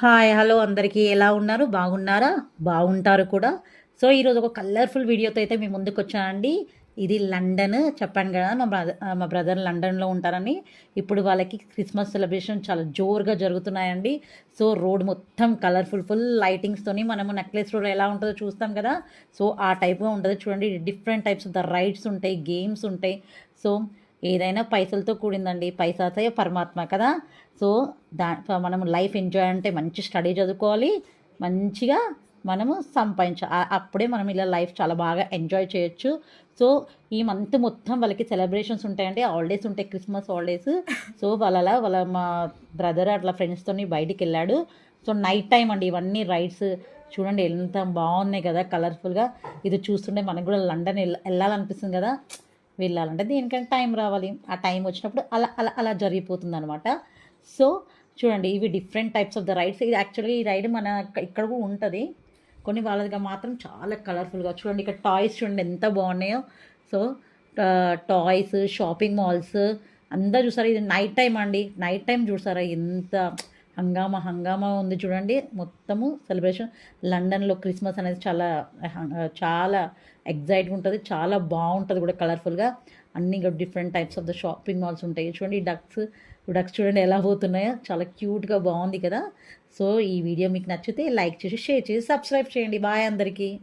Hi hello అందరికీ ఎలా ఉన్నారు? బాగున్నారా? బాగుంటారు కూడా. సో, ఈరోజు ఒక కలర్‌ఫుల్ వీడియోతో అయితే మీ ముందుకొచ్చానండి. ఇది లండన్ చెప్పాను గదా! మా బ్రదర్ లండన్‌లో ఉంటారని. ఇప్పుడు వాళ్ళకి క్రిస్మస్ సెలబ్రేషన్ చాలా జోరుగా జరుగుతున్నాయండి. సో, రోడ్ మొత్తం ఫుల్ లైటింగ్స్‌తోని మనము నెక్లెస్ రోడ్ ఎలా ఉంటదో చూస్తాం కదా! సో, ఆ టైప్‌గా ఉంటది చూడండి. Different types of the rides ఉంటాయి, గేమ్స్ ఉంటాయి. సో, ఏదైనా పైసలతో కూడిందండి. పైసాతో పరమాత్మ కదా! సో, మనం లైఫ్ ఎంజాయ్ అంటే మంచి స్టడీ చదువుకోవాలి. మంచిగా మనము అప్పుడే మనం ఇలా లైఫ్ చాలా బాగా ఎంజాయ్ చేయొచ్చు. సో, ఈ మంత్ మొత్తం వాళ్ళకి సెలబ్రేషన్స్ ఉంటాయండి. హాలిడేస్ ఉంటాయి. Christmas holidays. సో, మా బ్రదర్ అట్లా ఫ్రెండ్స్‌తోని బయటికెళ్ళాడు. సో, నైట్ టైమ్ అండి ఇవన్నీ రైడ్స్. చూడండి ఎంత బాగున్నాయి కదా కలర్‌ఫుల్‌గా. ఇది చూస్తుంటే మనకు కూడా లండన్ ఎళ్ళాలనిపిస్తుంది కదా! వెళ్ళాలంటే దేనికైనా టైం రావాలి. ఆ టైం వచ్చినప్పుడు అలా అలా అలా జరిగిపోతుందనమాట. సో, చూడండి ఇవి different types of the rides. ఇది యాక్చువల్‌గా ఈ రైడ్ మన ఇక్కడ కూడా ఉంటది. కొన్ని వాళ్ళదిగా మాత్రం చాలా కలర్‌ఫుల్‌గా చూడండి ఇక్కడ టాయ్స్ చూడండి ఎంత బాగున్నాయో. సో, టాయ్స్, షాపింగ్ మాల్స్ అంతా చూసారా ఇది నైట్ టైమ్ అండి. నైట్ టైమ్ చూసారా ఎంత హంగామా ఉంది చూడండి. మొత్తము సెలబ్రేషన్ లండన్‌లో క్రిస్మస్ అనేది చాలా ఎక్సైట్‌గా ఉంటది. చాలా బాగుంటది కూడా కలర్‌ఫుల్‌గా. అన్నీ different types of the shopping malls ఉంటాయి. చూడండి డక్స్ చూడండి ఎలా పోతున్నాయో. చాలా క్యూట్‌గా బాగుంది కదా! సో, ఈ వీడియో మీకు నచ్చితే లైక్ చేసి, షేర్ చేసి, సబ్స్క్రైబ్ చేయండి. బాయ్ అందరికీ.